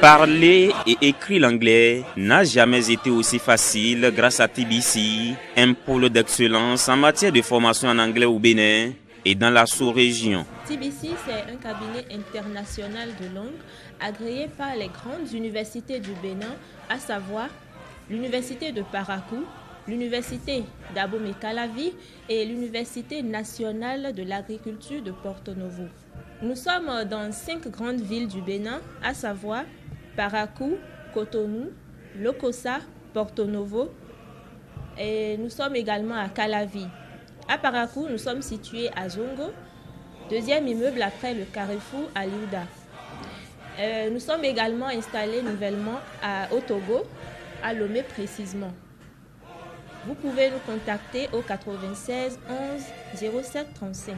Parler et écrire l'anglais n'a jamais été aussi facile grâce à TBC, un pôle d'excellence en matière de formation en anglais au Bénin et dans la sous-région. TBC, c'est un cabinet international de langue agréé par les grandes universités du Bénin, à savoir l'université de Parakou, l'université d'Abomey-Calavi et l'université nationale de l'agriculture de Porto Novo. Nous sommes dans 5 grandes villes du Bénin, à savoir Parakou, Cotonou, Lokossa, Porto Novo, et nous sommes également à Calavi. À Parakou, nous sommes situés à Zongo, deuxième immeuble après le Carrefour à Liuda. Nous sommes également installés nouvellement au Togo, à Lomé précisément. Vous pouvez nous contacter au 96 11 07 35.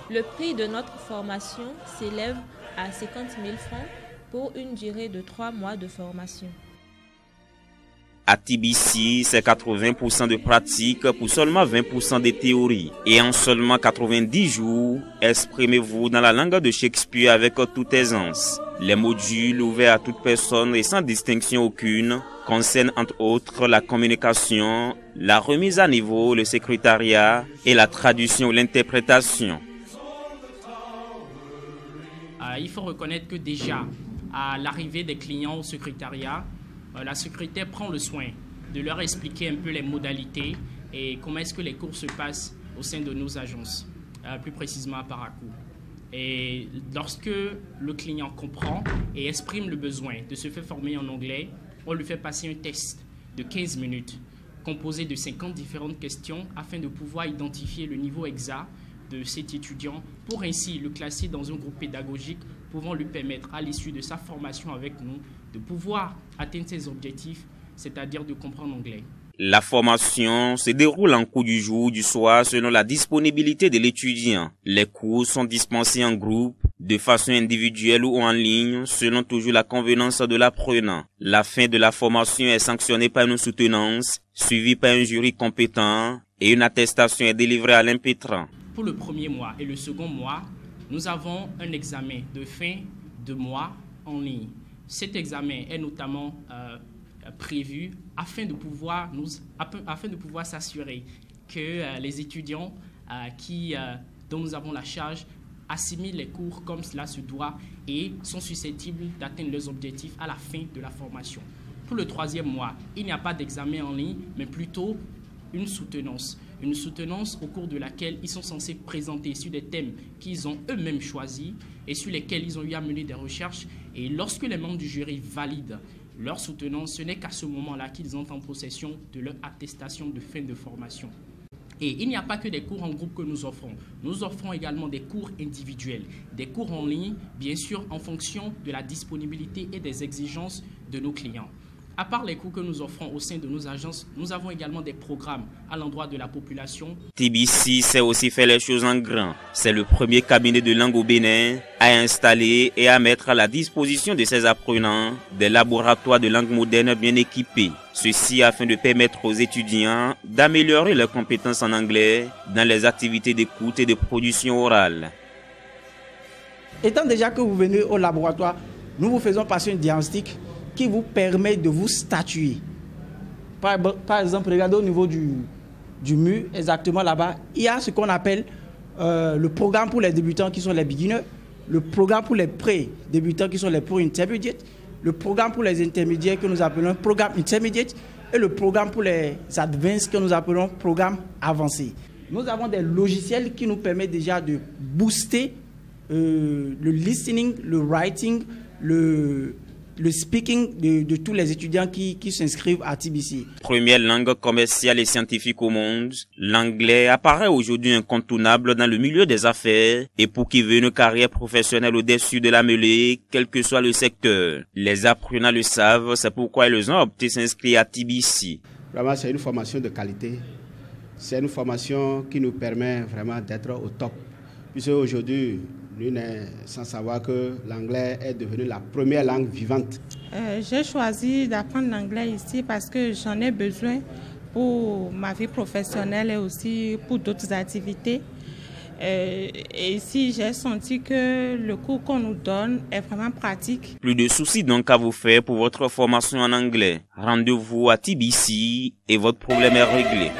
Le prix de notre formation s'élève à 50 000 francs pour une durée de 3 mois de formation. À TBC, c'est 80% de pratique pour seulement 20% de théorie. Et en seulement 90 jours, exprimez-vous dans la langue de Shakespeare avec toute aisance. Les modules ouverts à toute personne et sans distinction aucune concernent entre autres la communication, la remise à niveau, le secrétariat et la traduction ou l'interprétation. Il faut reconnaître que déjà, à l'arrivée des clients au secrétariat, la secrétaire prend le soin de leur expliquer un peu les modalités et comment est-ce que les cours se passent au sein de nos agences, plus précisément à Parakou. Et lorsque le client comprend et exprime le besoin de se faire former en anglais, on lui fait passer un test de 15 minutes composé de 50 différentes questions afin de pouvoir identifier le niveau exact de cet étudiant pour ainsi le classer dans un groupe pédagogique pouvant lui permettre à l'issue de sa formation avec nous de pouvoir atteindre ses objectifs, c'est-à-dire de comprendre l'anglais. La formation se déroule en cours du jour, du soir, selon la disponibilité de l'étudiant. Les cours sont dispensés en groupe, de façon individuelle ou en ligne, selon toujours la convenance de l'apprenant. La fin de la formation est sanctionnée par une soutenance, suivie par un jury compétent, et une attestation est délivrée à l'impétrant. Pour le premier mois et le second mois, nous avons un examen de fin de mois en ligne. Cet examen est notamment prévu afin de pouvoir s'assurer que les étudiants dont nous avons la charge assimilent les cours comme cela se doit et sont susceptibles d'atteindre leurs objectifs à la fin de la formation. Pour le troisième mois, il n'y a pas d'examen en ligne, mais plutôt une soutenance. Une soutenance au cours de laquelle ils sont censés présenter sur des thèmes qu'ils ont eux-mêmes choisis et sur lesquels ils ont eu à mener des recherches. Et lorsque les membres du jury valident leur soutenance, ce n'est qu'à ce moment-là qu'ils entrent en possession de leur attestation de fin de formation. Et il n'y a pas que des cours en groupe que nous offrons. Nous offrons également des cours individuels, des cours en ligne, bien sûr en fonction de la disponibilité et des exigences de nos clients. À part les cours que nous offrons au sein de nos agences, nous avons également des programmes à l'endroit de la population. TBC sait aussi faire les choses en grand. C'est le premier cabinet de langue au Bénin à installer et à mettre à la disposition de ses apprenants des laboratoires de langue moderne bien équipés. Ceci afin de permettre aux étudiants d'améliorer leurs compétences en anglais dans les activités d'écoute et de production orale. Étant déjà que vous venez au laboratoire, nous vous faisons passer un diagnostic qui vous permet de vous statuer. Par exemple, regardez au niveau du mur, exactement là-bas, il y a ce qu'on appelle le programme pour les débutants qui sont les beginners, le programme pour les pré-débutants qui sont les pro-intermediate, le programme pour les intermédiaires que nous appelons programme intermediate et le programme pour les advanced que nous appelons programme avancé. Nous avons des logiciels qui nous permettent déjà de booster le listening, le writing, le speaking de tous les étudiants qui s'inscrivent à TBC. Première langue commerciale et scientifique au monde, l'anglais apparaît aujourd'hui incontournable dans le milieu des affaires et pour qui veut une carrière professionnelle au-dessus de la mêlée, quel que soit le secteur. Les apprenants le savent, c'est pourquoi ils ont opté s'inscrire à TBC. Vraiment, c'est une formation de qualité. C'est une formation qui nous permet vraiment d'être au top. Puisque aujourd'hui, nul n'est sans savoir que l'anglais est devenu la première langue vivante. J'ai choisi d'apprendre l'anglais ici parce que j'en ai besoin pour ma vie professionnelle et aussi pour d'autres activités. Et ici, j'ai senti que le cours qu'on nous donne est vraiment pratique. Plus de soucis donc à vous faire pour votre formation en anglais. Rendez-vous à TBC et votre problème est réglé.